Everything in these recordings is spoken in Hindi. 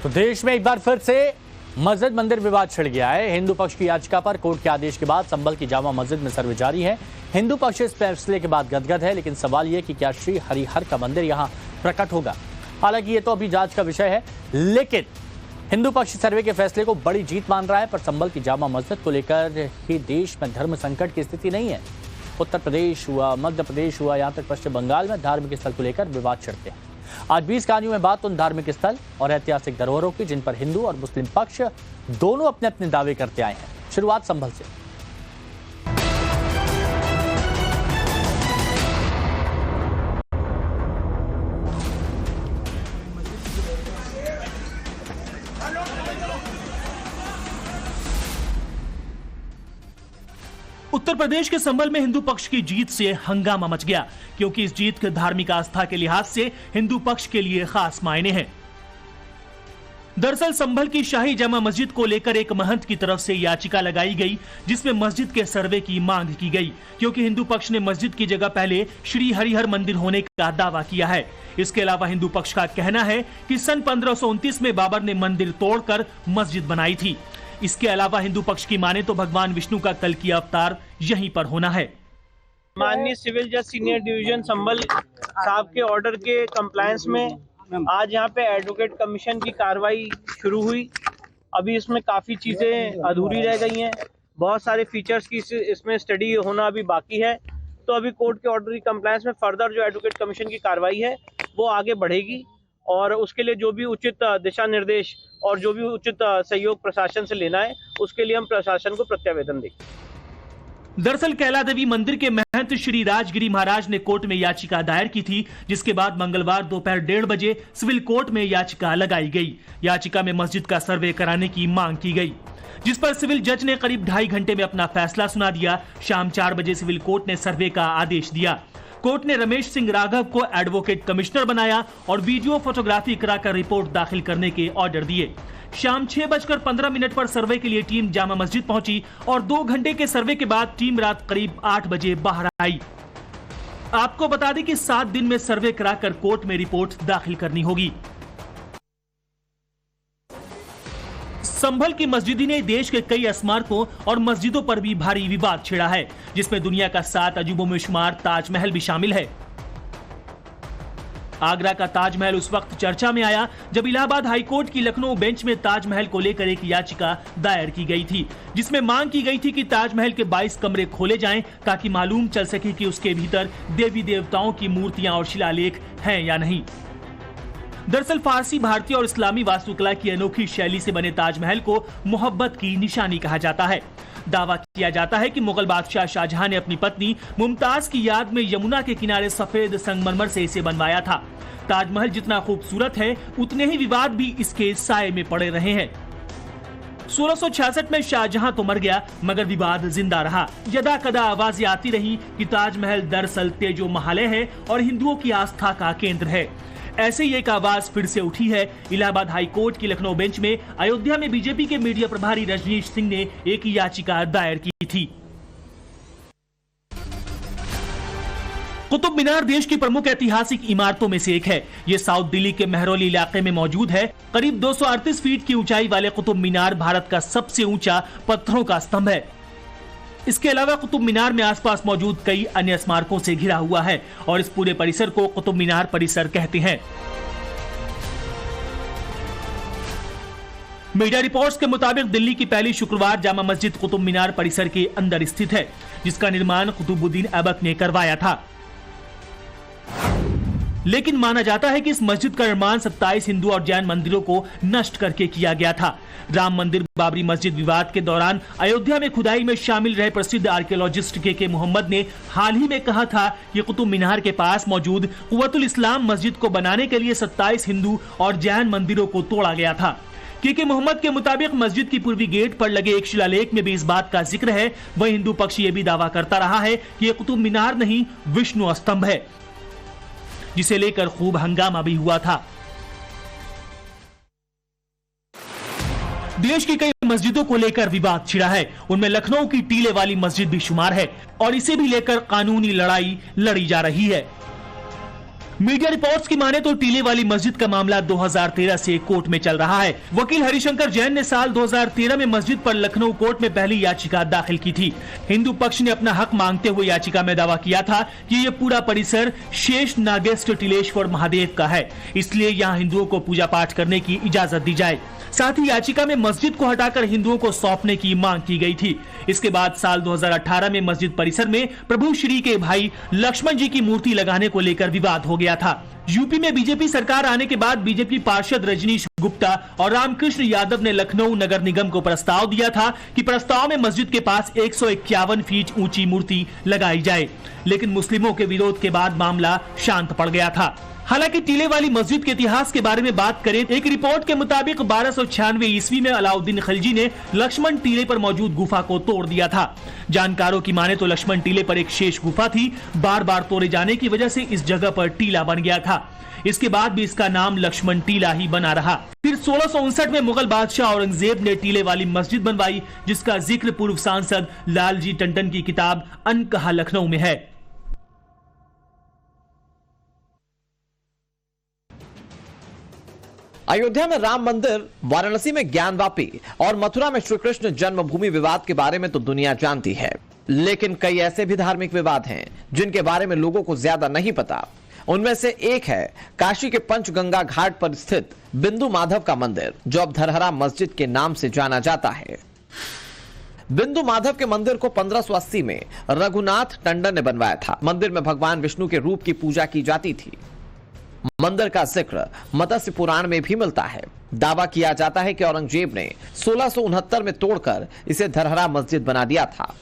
तो देश में एक बार फिर से मस्जिद मंदिर विवाद छिड़ गया है। हिंदू पक्ष की याचिका पर कोर्ट के आदेश के बाद संभल की जामा मस्जिद में सर्वे जारी है। हिंदू पक्ष इस फैसले के बाद गदगद है, लेकिन सवाल यह कि क्या श्री हरिहर का मंदिर यहां प्रकट होगा। हालांकि ये तो अभी जांच का विषय है, लेकिन हिंदू पक्ष सर्वे के फैसले को बड़ी जीत मान रहा है। पर संभल की जामा मस्जिद को लेकर ही देश में धर्म संकट की स्थिति नहीं है। उत्तर प्रदेश हुआ, मध्य प्रदेश हुआ, यहाँ तक पश्चिम बंगाल में धार्मिक स्थल को लेकर विवाद छिड़ते हैं। आज 20 कहानियों में बात उन धार्मिक स्थल और ऐतिहासिक धरोहरों की जिन पर हिंदू और मुस्लिम पक्ष दोनों अपने अपने दावे करते आए हैं। शुरुआत संभल से। उत्तर प्रदेश के संभल में हिंदू पक्ष की जीत से हंगामा मच गया, क्योंकि इस जीत के धार्मिक आस्था के लिहाज से हिंदू पक्ष के लिए खास मायने हैं। दरअसल संभल की शाही जामा मस्जिद को लेकर एक महंत की तरफ से याचिका लगाई गई, जिसमें मस्जिद के सर्वे की मांग की गई, क्योंकि हिंदू पक्ष ने मस्जिद की जगह पहले श्री हरिहर मंदिर होने का दावा किया है। इसके अलावा हिंदू पक्ष का कहना है कि सन 1529 में बाबर ने मंदिर तोड़कर मस्जिद बनाई थी। इसके अलावा हिंदू पक्ष की माने तो भगवान विष्णु का कल की अवतार यहीं पर होना है। माननीय सिविल जज सीनियर डिवीजन संभल साहब के ऑर्डर के कंप्लायंस में आज यहाँ पे एडवोकेट कमीशन की कार्रवाई शुरू हुई। अभी इसमें काफ़ी चीज़ें अधूरी रह गई हैं, बहुत सारे फीचर्स की इसमें स्टडी होना अभी बाकी है। तो अभी कोर्ट के ऑर्डर की कंप्लायंस में फर्दर जो एडवोकेट कमीशन की कार्रवाई है वो आगे बढ़ेगी, और उसके लिए जो भी उचित दिशा निर्देश और जो भी उचित सहयोग प्रशासन से लेना है उसके लिए हम प्रशासन को प्रत्यावेदन देंगे। दरअसल कैला देवी मंदिर के महंत श्री राजगिरी महाराज ने कोर्ट में याचिका दायर की थी, जिसके बाद मंगलवार दोपहर 1:30 बजे सिविल कोर्ट में याचिका लगाई गई। याचिका में मस्जिद का सर्वे कराने की मांग की गई, जिस पर सिविल जज ने करीब 2.5 घंटे में अपना फैसला सुना दिया। शाम 4 बजे सिविल कोर्ट ने सर्वे का आदेश दिया। कोर्ट ने रमेश सिंह राघव को एडवोकेट कमिश्नर बनाया और वीडियो फोटोग्राफी कराकर रिपोर्ट दाखिल करने के ऑर्डर दिए। शाम 6:15 पर सर्वे के लिए टीम जामा मस्जिद पहुंची और 2 घंटे के सर्वे के बाद टीम रात करीब 8 बजे बाहर आई। आपको बता दें कि 7 दिन में सर्वे कराकर कोर्ट में रिपोर्ट दाखिल करनी होगी। संभल की मस्जिदी ने देश के कई स्मारकों और मस्जिदों पर भी भारी विवाद छिड़ा है, जिसमें दुनिया का 7 अजूबों में शुमार ताजमहल भी शामिल है। आगरा का ताजमहल उस वक्त चर्चा में आया जब इलाहाबाद हाईकोर्ट की लखनऊ बेंच में ताजमहल को लेकर एक याचिका दायर की गई थी, जिसमें मांग की गई थी कि ताजमहल के 22 कमरे खोले जाएं ताकि मालूम चल सके कि उसके भीतर देवी देवताओं की मूर्तियां और शिलालेख हैं या नहीं। दरअसल फारसी, भारतीय और इस्लामी वास्तुकला की अनोखी शैली से बने ताजमहल को मोहब्बत की निशानी कहा जाता है। दावा किया जाता है कि मुगल बादशाह शाहजहां ने अपनी पत्नी मुमताज की याद में यमुना के किनारे सफेद संगमरमर से इसे बनवाया था। ताजमहल जितना खूबसूरत है, उतने ही विवाद भी इसके साये में पड़े रहे हैं। 1666 में शाहजहां तो मर गया, मगर विवाद जिंदा रहा। यदा कदा आवाजें आती रही कि ताजमहल दरअसल तेजो महालय है और हिंदुओं की आस्था का केंद्र है। ऐसे ही एक आवाज फिर से उठी है। इलाहाबाद हाई कोर्ट की लखनऊ बेंच में अयोध्या में बीजेपी के मीडिया प्रभारी रजनीश सिंह ने एक याचिका दायर की थी। कुतुब मीनार देश की प्रमुख ऐतिहासिक इमारतों में से एक है। ये साउथ दिल्ली के मेहरौली इलाके में मौजूद है। करीब 238 फीट की ऊंचाई वाले कुतुब मीनार भारत का सबसे ऊंचा पत्थरों का स्तंभ है। इसके अलावा कुतुब मीनार में आसपास मौजूद कई अन्य स्मारकों से घिरा हुआ है और इस पूरे परिसर को कुतुब मीनार परिसर कहते हैं। मीडिया रिपोर्ट्स के मुताबिक दिल्ली की पहली शुक्रवार जामा मस्जिद कुतुब मीनार परिसर के अंदर स्थित है, जिसका निर्माण कुतुबुद्दीन ऐबक ने करवाया था। लेकिन माना जाता है कि इस मस्जिद का निर्माण 27 हिंदू और जैन मंदिरों को नष्ट करके किया गया था। राम मंदिर बाबरी मस्जिद विवाद के दौरान अयोध्या में खुदाई में शामिल रहे प्रसिद्ध आर्कियोलॉजिस्ट के मोहम्मद ने हाल ही में कहा था कि कुतुब मीनार के पास मौजूद कुव्वतुल इस्लाम मस्जिद को बनाने के लिए 27 हिंदू और जैन मंदिरों को तोड़ा गया था। के मोहम्मद के मुताबिक मस्जिद की पूर्वी गेट पर लगे एक शिलालेख में भी इस बात का जिक्र है। वह हिंदू पक्ष ये भी दावा करता रहा है कि यह कुतुब मीनार नहीं, विष्णु स्तंभ है, जिसे लेकर खूब हंगामा भी हुआ था। देश की कई मस्जिदों को लेकर विवाद छिड़ा है। उनमें लखनऊ की टीले वाली मस्जिद भी शुमार है और इसे भी लेकर कानूनी लड़ाई लड़ी जा रही है। मीडिया रिपोर्ट्स की माने तो टीले वाली मस्जिद का मामला 2013 से कोर्ट में चल रहा है। वकील हरिशंकर जैन ने साल 2013 में मस्जिद पर लखनऊ कोर्ट में पहली याचिका दाखिल की थी। हिंदू पक्ष ने अपना हक मांगते हुए याचिका में दावा किया था कि ये पूरा परिसर शेष नागेश्वर टीलेश्वर महादेव का है, इसलिए यहाँ हिंदुओं को पूजा पाठ करने की इजाजत दी जाए। साथ ही याचिका में मस्जिद को हटाकर हिंदुओं को सौंपने की मांग की गई थी। इसके बाद साल 2018 में मस्जिद परिसर में प्रभु श्री के भाई लक्ष्मण जी की मूर्ति लगाने को लेकर विवाद हो गया था। यूपी में बीजेपी सरकार आने के बाद बीजेपी पार्षद रजनीश गुप्ता और रामकृष्ण यादव ने लखनऊ नगर निगम को प्रस्ताव दिया था कि प्रस्ताव में मस्जिद के पास 151 फीट ऊंची मूर्ति लगाई जाए, लेकिन मुस्लिमों के विरोध के बाद मामला शांत पड़ गया था। हालांकि टीले वाली मस्जिद के इतिहास के बारे में बात करें, एक रिपोर्ट के मुताबिक 1296 ईस्वी में अलाउद्दीन खिलजी ने लक्ष्मण टीले पर मौजूद गुफा को तोड़ दिया था। जानकारों की माने तो लक्ष्मण टीले पर एक शेष गुफा थी, बार बार तोड़े जाने की वजह से इस जगह पर टीला बन गया था। इसके बाद भी इसका नाम लक्ष्मण टीला ही बना रहा। फिर 1659 में मुगल बादशाह औरंगजेब ने टीले वाली मस्जिद बनवाई, जिसका जिक्र पूर्व सांसद लालजी टंडन की किताब अनकहा लखनऊ में है। अयोध्या में राम मंदिर, वाराणसी में ज्ञानवापी और मथुरा में श्री कृष्ण जन्मभूमि विवाद के बारे में तो दुनिया जानती है, लेकिन कई ऐसे भी धार्मिक विवाद हैं जिनके बारे में लोगों को ज्यादा नहीं पता। उनमें से एक है काशी के पंचगंगा घाट पर स्थित बिंदु माधव का मंदिर, जो अब धरहरा मस्जिद के नाम से जाना जाता है। बिंदु माधव के मंदिर को 1580 में रघुनाथ टंडन ने बनवाया था। मंदिर में भगवान विष्णु के रूप की पूजा की जाती थी। मंदिर का जिक्र मत्स्य पुराण में भी मिलता है। दावा किया जाता है कि औरंगजेब ने 1669 में तोड़कर इसे धरहरा मस्जिद बना दिया था।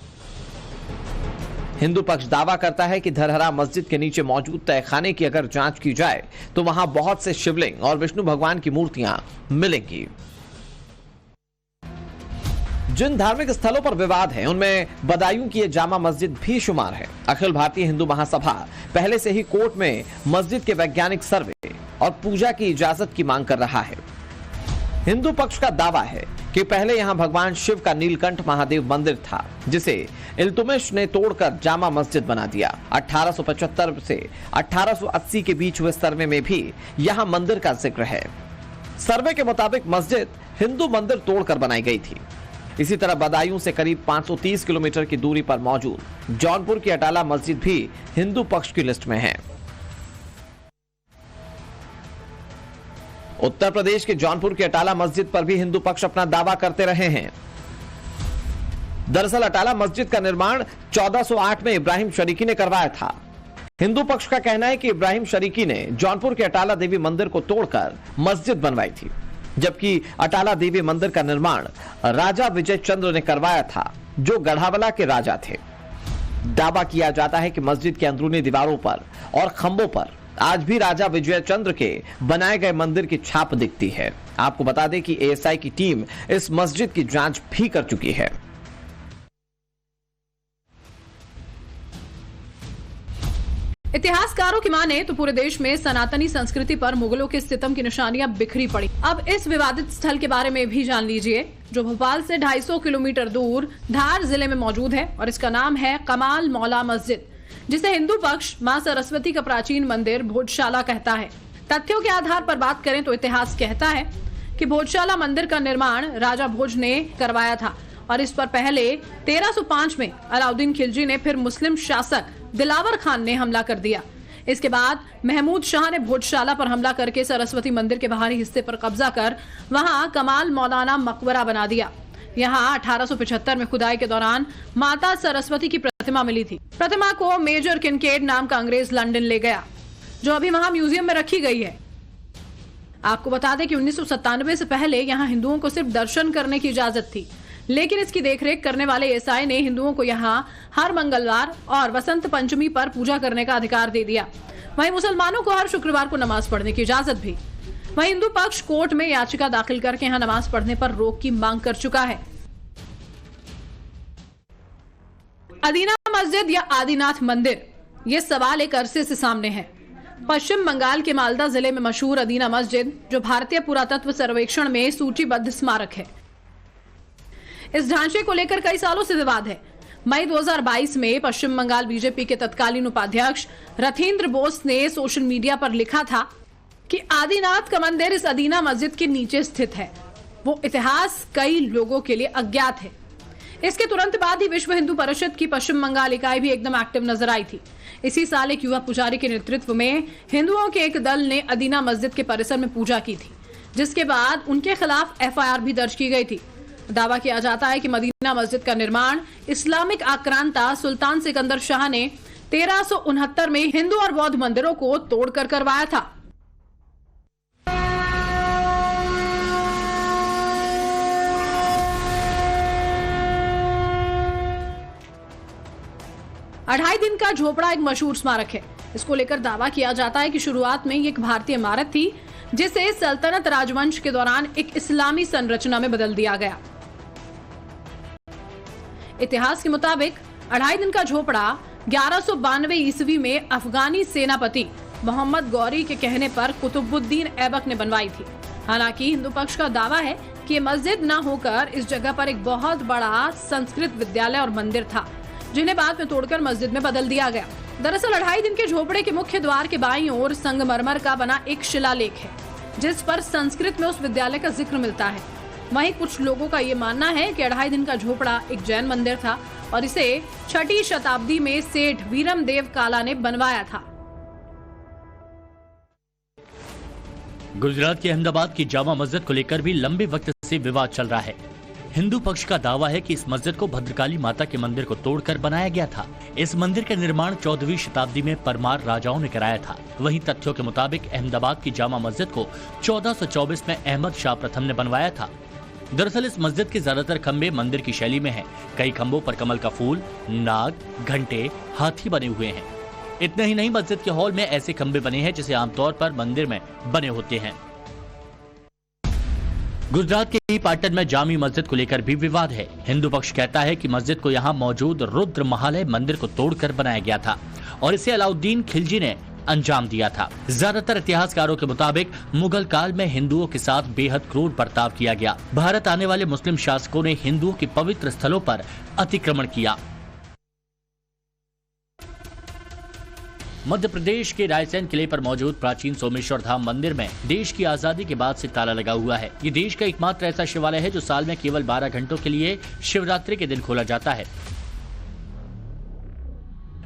हिंदू पक्ष दावा करता है कि धरहरा मस्जिद के नीचे मौजूद तहखाने की अगर जांच की जाए तो वहां बहुत से शिवलिंग और विष्णु भगवान की मूर्तियां मिलेंगी। जिन धार्मिक स्थलों पर विवाद है उनमें बदायूं की जामा मस्जिद भी शुमार है। अखिल भारतीय हिंदू महासभा पहले से ही कोर्ट में मस्जिद के वैज्ञानिक सर्वे और पूजा की इजाजत की मांग कर रहा है। हिंदू पक्ष का दावा है कि पहले यहां भगवान शिव का नीलकंठ महादेव मंदिर था, जिसे इल्तुतमिश ने तोड़कर जामा मस्जिद बना दिया। 1875 से 1880 के बीच हुए सर्वे में भी यहां मंदिर का जिक्र है। सर्वे के मुताबिक मस्जिद हिंदू मंदिर तोड़कर बनाई गई थी। इसी तरह बदायूं से करीब 530 किलोमीटर की दूरी पर मौजूद जौनपुर की अटाला मस्जिद भी हिंदू पक्ष की लिस्ट में है। उत्तर प्रदेश के जौनपुर की अटाला मस्जिद पर भी हिंदू पक्ष अपना दावा करते रहे हैं। दरअसल अटाला मस्जिद का निर्माण 1408 में इब्राहिम शरीकी ने करवाया था। हिंदू पक्ष का कहना है कि इब्राहिम शरीकी ने जौनपुर के अटाला देवी मंदिर को तोड़कर मस्जिद बनवाई थी, जबकि अटाला देवी मंदिर का निर्माण राजा विजय चंद्र ने करवाया था, जो गढ़ावला के राजा थे। दावा किया जाता है कि मस्जिद के अंदरूनी दीवारों पर और खंभों पर आज भी राजा विजय चंद्र के बनाए गए मंदिर की छाप दिखती है। आपको बता दें कि एएसआई की टीम इस मस्जिद की जांच भी कर चुकी है। इतिहासकारों की माने तो पूरे देश में सनातनी संस्कृति पर मुगलों के सितम की निशानियां बिखरी पड़ी। अब इस विवादित स्थल के बारे में भी जान लीजिए, जो भोपाल से 250 किलोमीटर दूर धार जिले में मौजूद है, और इसका नाम है कमाल मौला मस्जिद, जिसे हिंदू पक्ष मां सरस्वती का प्राचीन मंदिर भोजशाला कहता है। तथ्यों के आधार पर बात करें तो इतिहास कहता है कि भोजशाला मंदिर का निर्माण राजा भोज ने करवाया था, और इस पर पहले 1305 में अलाउद्दीन खिलजी ने, फिर मुस्लिम शासक दिलावर खान ने हमला कर दिया। इसके बाद महमूद शाह ने भोजशाला पर हमला करके सरस्वती मंदिर के बाहरी हिस्से पर कब्जा कर वहां कमाल मौलाना मकबरा बना दिया। यहाँ 1875 में खुदाई के दौरान माता सरस्वती की प्रतिमा मिली थी। प्रतिमा को मेजर किनकेड नाम का अंग्रेज लंदन ले गया, जो अभी वहां म्यूजियम में रखी गई है। आपको बता दें कि 1997 से पहले यहाँ हिंदुओं को सिर्फ दर्शन करने की इजाजत थी, लेकिन इसकी देखरेख करने वाले एएसआई ने हिंदुओं को यहाँ हर मंगलवार और वसंत पंचमी पर पूजा करने का अधिकार दे दिया। वहीं मुसलमानों को हर शुक्रवार को नमाज पढ़ने की इजाजत भी। वहीं हिंदू पक्ष कोर्ट में याचिका दाखिल करके यहाँ नमाज पढ़ने पर रोक की मांग कर चुका है। अदीना मस्जिद या आदिनाथ मंदिर, ये सवाल एक अरसे से सामने है। पश्चिम बंगाल के मालदा जिले में मशहूर अदीना मस्जिद, जो भारतीय पुरातत्व सर्वेक्षण में सूचीबद्ध स्मारक है। इस ढांचे को लेकर कई सालों से विवाद है। मई 2022 में पश्चिम बंगाल बीजेपी के तत्कालीन उपाध्यक्ष रथींद्र बोस ने सोशल मीडिया पर लिखा था कि आदिनाथ का मंदिर इस अदीना मस्जिद के नीचे स्थित है। वो इतिहास कई लोगों के लिए अज्ञात है। इसके तुरंत बाद ही विश्व हिंदू परिषद की पश्चिम बंगाल इकाई भी एकदम एक्टिव नजर आई थी। इसी साल एक युवा पुजारी के नेतृत्व में हिंदुओं के एक दल ने अदीना मस्जिद के परिसर में पूजा की थी, जिसके बाद उनके खिलाफ एफआईआर भी दर्ज की गई थी। दावा किया जाता है कि मदीना मस्जिद का निर्माण इस्लामिक आक्रांता सुल्तान सिकंदर शाह ने 1369 में हिंदू और बौद्ध मंदिरों को तोड़कर करवाया था। अढ़ाई दिन का झोपड़ा एक मशहूर स्मारक है। इसको लेकर दावा किया जाता है कि शुरुआत में ये एक भारतीय इमारत थी, जिसे सल्तनत राजवंश के दौरान एक इस्लामी संरचना में बदल दिया गया। इतिहास के मुताबिक अढ़ाई दिन का झोपड़ा 1192 ईस्वी में अफगानी सेनापति मोहम्मद गौरी के कहने पर कुतुबुद्दीन ऐबक ने बनवाई थी। हालांकि हिंदू पक्ष का दावा है कि ये मस्जिद न होकर इस जगह पर एक बहुत बड़ा संस्कृत विद्यालय और मंदिर था, जिन्हें बाद में तोड़कर मस्जिद में बदल दिया गया। दरअसल अढ़ाई दिन के झोपड़े के मुख्य द्वार के बाईं ओर संगमरमर का बना एक शिलालेख है, जिस पर संस्कृत में उस विद्यालय का जिक्र मिलता है। वहीं कुछ लोगों का ये मानना है कि अढ़ाई दिन का झोपड़ा एक जैन मंदिर था और इसे 6ठी शताब्दी में सेठ वीरमदेव काला ने बनवाया था। गुजरात के अहमदाबाद की जामा मस्जिद को लेकर भी लंबे वक्त से विवाद चल रहा है। हिंदू पक्ष का दावा है कि इस मस्जिद को भद्रकाली माता के मंदिर को तोड़कर बनाया गया था। इस मंदिर का निर्माण 14वीं शताब्दी में परमार राजाओं ने कराया था। वहीं तथ्यों के मुताबिक अहमदाबाद की जामा मस्जिद को 1424 में अहमद शाह प्रथम ने बनवाया था। दरअसल इस मस्जिद के ज्यादातर खंबे मंदिर की शैली में हैं। कई खंबों पर कमल का फूल, नाग, घंटे, हाथी बने हुए हैं। इतना ही नहीं, मस्जिद के हॉल में ऐसे खंबे बने हैं जिसे आमतौर पर मंदिर में बने होते हैं। गुजरात के ही पाटन में जामी मस्जिद को लेकर भी विवाद है। हिंदू पक्ष कहता है कि मस्जिद को यहां मौजूद रुद्र महालय मंदिर को तोड़कर बनाया गया था और इसे अलाउद्दीन खिलजी ने अंजाम दिया था। ज्यादातर इतिहासकारों के मुताबिक मुगल काल में हिंदुओं के साथ बेहद क्रूर बर्ताव किया गया। भारत आने वाले मुस्लिम शासकों ने हिंदुओं के पवित्र स्थलों पर अतिक्रमण किया। मध्य प्रदेश के रायसेन किले पर मौजूद प्राचीन सोमेश्वर धाम मंदिर में देश की आजादी के बाद से ताला लगा हुआ है। ये देश का एकमात्र ऐसा शिवालय है जो साल में केवल 12 घंटों के लिए शिवरात्रि के दिन खोला जाता है।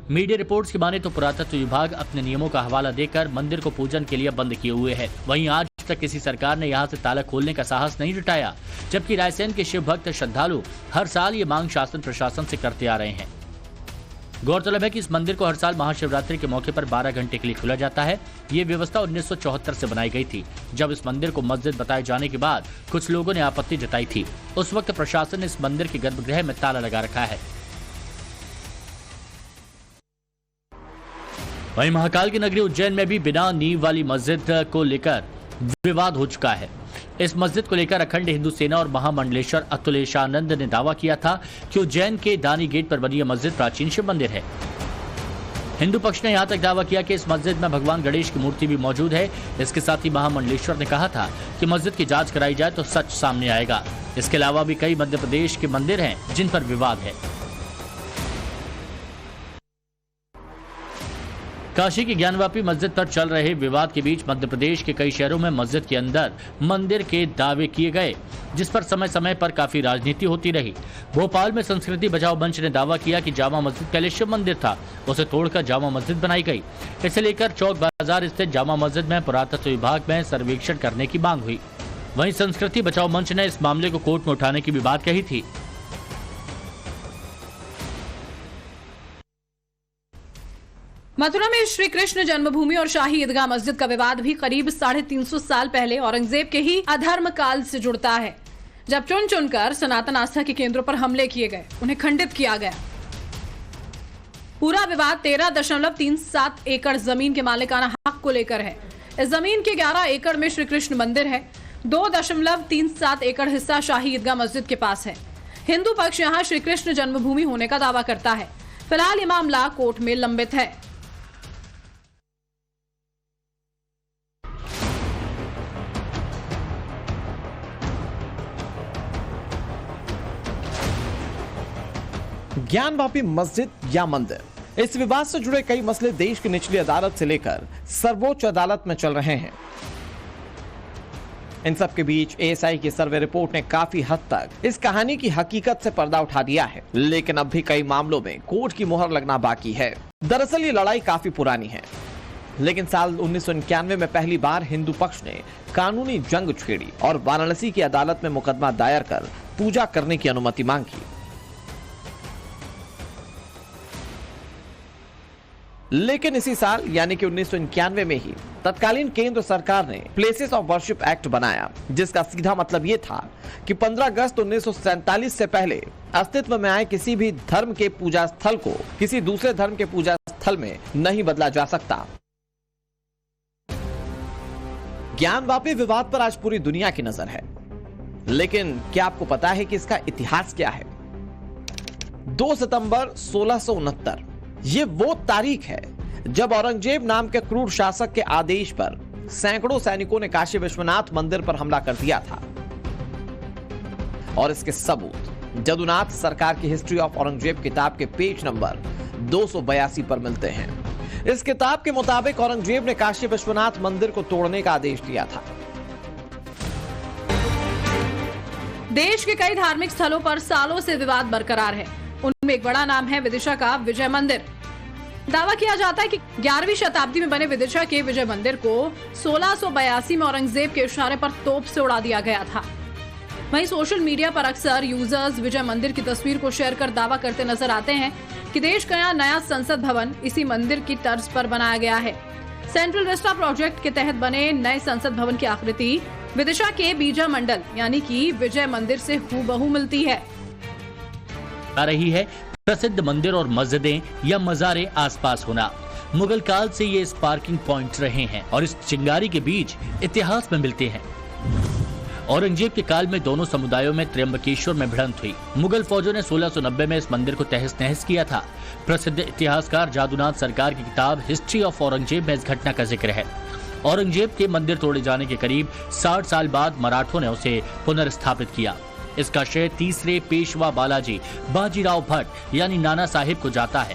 मीडिया रिपोर्ट्स की माने तो पुरातत्व विभाग अपने नियमों का हवाला देकर मंदिर को पूजन के लिए बंद किए हुए है। वहीं आज तक किसी सरकार ने यहां से ताला खोलने का साहस नहीं जुटाया, जबकि रायसेन के शिव भक्त श्रद्धालु हर साल ये मांग शासन प्रशासन से करते आ रहे हैं। गौरतलब है कि इस मंदिर को हर साल महाशिवरात्रि के मौके पर 12 घंटे के लिए खुला जाता है। ये व्यवस्था 1974 से बनाई गई थी, जब इस मंदिर को मस्जिद बताए जाने के बाद कुछ लोगों ने आपत्ति जताई थी। उस वक्त प्रशासन ने इस मंदिर के गर्भगृह में ताला लगा रखा है। वहीं महाकाल की नगरी उज्जैन में भी बिना नींव वाली मस्जिद को लेकर विवाद हो चुका है। इस मस्जिद को लेकर अखंड हिंदू सेना और महामंडलेश्वर अतुलेशानंद ने दावा किया था कि उज्जैन के दानी गेट पर बनी यह मस्जिद प्राचीन शिव मंदिर है। हिंदू पक्ष ने यहां तक दावा किया कि इस मस्जिद में भगवान गणेश की मूर्ति भी मौजूद है। इसके साथ ही महामंडलेश्वर ने कहा था कि मस्जिद की जांच कराई जाए तो सच सामने आएगा। इसके अलावा भी कई मध्य प्रदेश के मंदिर हैं जिन पर विवाद है। काशी की ज्ञानवापी मस्जिद पर चल रहे विवाद के बीच मध्य प्रदेश के कई शहरों में मस्जिद के अंदर मंदिर के दावे किए गए, जिस पर समय समय पर काफी राजनीति होती रही। भोपाल में संस्कृति बचाओ मंच ने दावा किया कि जामा मस्जिद पहले शिव मंदिर था, उसे तोड़कर जामा मस्जिद बनाई गई। इसे लेकर चौक बाजार स्थित जामा मस्जिद में पुरातत्व विभाग में सर्वेक्षण करने की मांग हुई। वहीं संस्कृति बचाओ मंच ने इस मामले को कोर्ट में उठाने की भी बात कही थी। मथुरा में श्री कृष्ण जन्मभूमि और शाही ईदगाह मस्जिद का विवाद भी करीब 350 साल पहले औरंगजेब के ही अधर्म काल से जुड़ता है, जब चुन चुनकर सनातन आस्था के केंद्रों पर हमले किए गए, उन्हें खंडित किया गया। पूरा विवाद 13.37 एकड़ जमीन के मालिकाना हक को लेकर है। इस जमीन के 11 एकड़ में श्री कृष्ण मंदिर है। 2.37 एकड़ हिस्सा शाही ईदगाह मस्जिद के पास है। हिंदू पक्ष यहाँ श्री कृष्ण जन्मभूमि होने का दावा करता है। फिलहाल ये मामला कोर्ट में लंबित है। ज्ञानवापी मस्जिद या मंदिर, इस विवाद से जुड़े कई मसले देश की निचली अदालत से लेकर सर्वोच्च अदालत में चल रहे हैं। इन सब के बीच एएसआई की सर्वे रिपोर्ट ने काफी हद तक इस कहानी की हकीकत से पर्दा उठा दिया है, लेकिन अब भी कई मामलों में कोर्ट की मुहर लगना बाकी है। दरअसल ये लड़ाई काफी पुरानी है, लेकिन साल 1991 में पहली बार हिंदू पक्ष ने कानूनी जंग छेड़ी और वाराणसी की अदालत में मुकदमा दायर कर पूजा करने की अनुमति मांगी। लेकिन इसी साल यानी कि 1991 में ही तत्कालीन केंद्र सरकार ने प्लेसेस ऑफ वर्शिप एक्ट बनाया, जिसका सीधा मतलब ये था कि 15 अगस्त 1947 से पहले अस्तित्व में आए किसी भी धर्म के पूजा स्थल को किसी दूसरे धर्म के पूजा स्थल में नहीं बदला जा सकता। ज्ञानवापी विवाद पर आज पूरी दुनिया की नजर है, लेकिन क्या आपको पता है कि इसका इतिहास क्या है? 2 सितंबर 1669 ये वो तारीख है जब औरंगजेब नाम के क्रूर शासक के आदेश पर सैकड़ों सैनिकों ने काशी विश्वनाथ मंदिर पर हमला कर दिया था। और इसके सबूत जदुनाथ सरकार की हिस्ट्री ऑफ औरंगजेब किताब के पेज नंबर 282 पर मिलते हैं। इस किताब के मुताबिक औरंगजेब ने काशी विश्वनाथ मंदिर को तोड़ने का आदेश दिया था। देश के कई धार्मिक स्थलों पर सालों से विवाद बरकरार है। उनमें एक बड़ा नाम है विदिशा का विजय मंदिर। दावा किया जाता है कि 11वीं शताब्दी में बने विदिशा के विजय मंदिर को 1682 में औरंगजेब के इशारे पर तोप से उड़ा दिया गया था। वहीं सोशल मीडिया पर अक्सर यूजर्स विजय मंदिर की तस्वीर को शेयर कर दावा करते नजर आते हैं कि देश का नया संसद भवन इसी मंदिर की तर्ज पर बनाया गया है। सेंट्रल विस्टा प्रोजेक्ट के तहत बने नए संसद भवन की आकृति विदिशा के बीजा मंडल यानी कि विजय मंदिर से हूबहू मिलती है। आ रही है प्रसिद्ध मंदिर और मस्जिदें या मज़ारे आसपास होना। मुगल काल से ये स्पार्किंग पॉइंट रहे हैं और इस चिंगारी के बीज इतिहास में मिलते हैं। औरंगजेब के काल में दोनों समुदायों में त्र्यंबकेश्वर में भिड़ंत हुई। मुगल फौजों ने 1690 में इस मंदिर को तहस नहस किया था। प्रसिद्ध इतिहासकार जादुनाथ सरकार की किताब हिस्ट्री ऑफ औरंगजेब में इस घटना का जिक्र है। औरंगजेब के मंदिर तोड़े जाने के करीब 60 साल बाद मराठों ने उसे पुनर्स्थापित किया। इसका श्रेय तीसरे पेशवा बालाजी बाजीराव भट्ट यानी नाना साहिब को जाता है।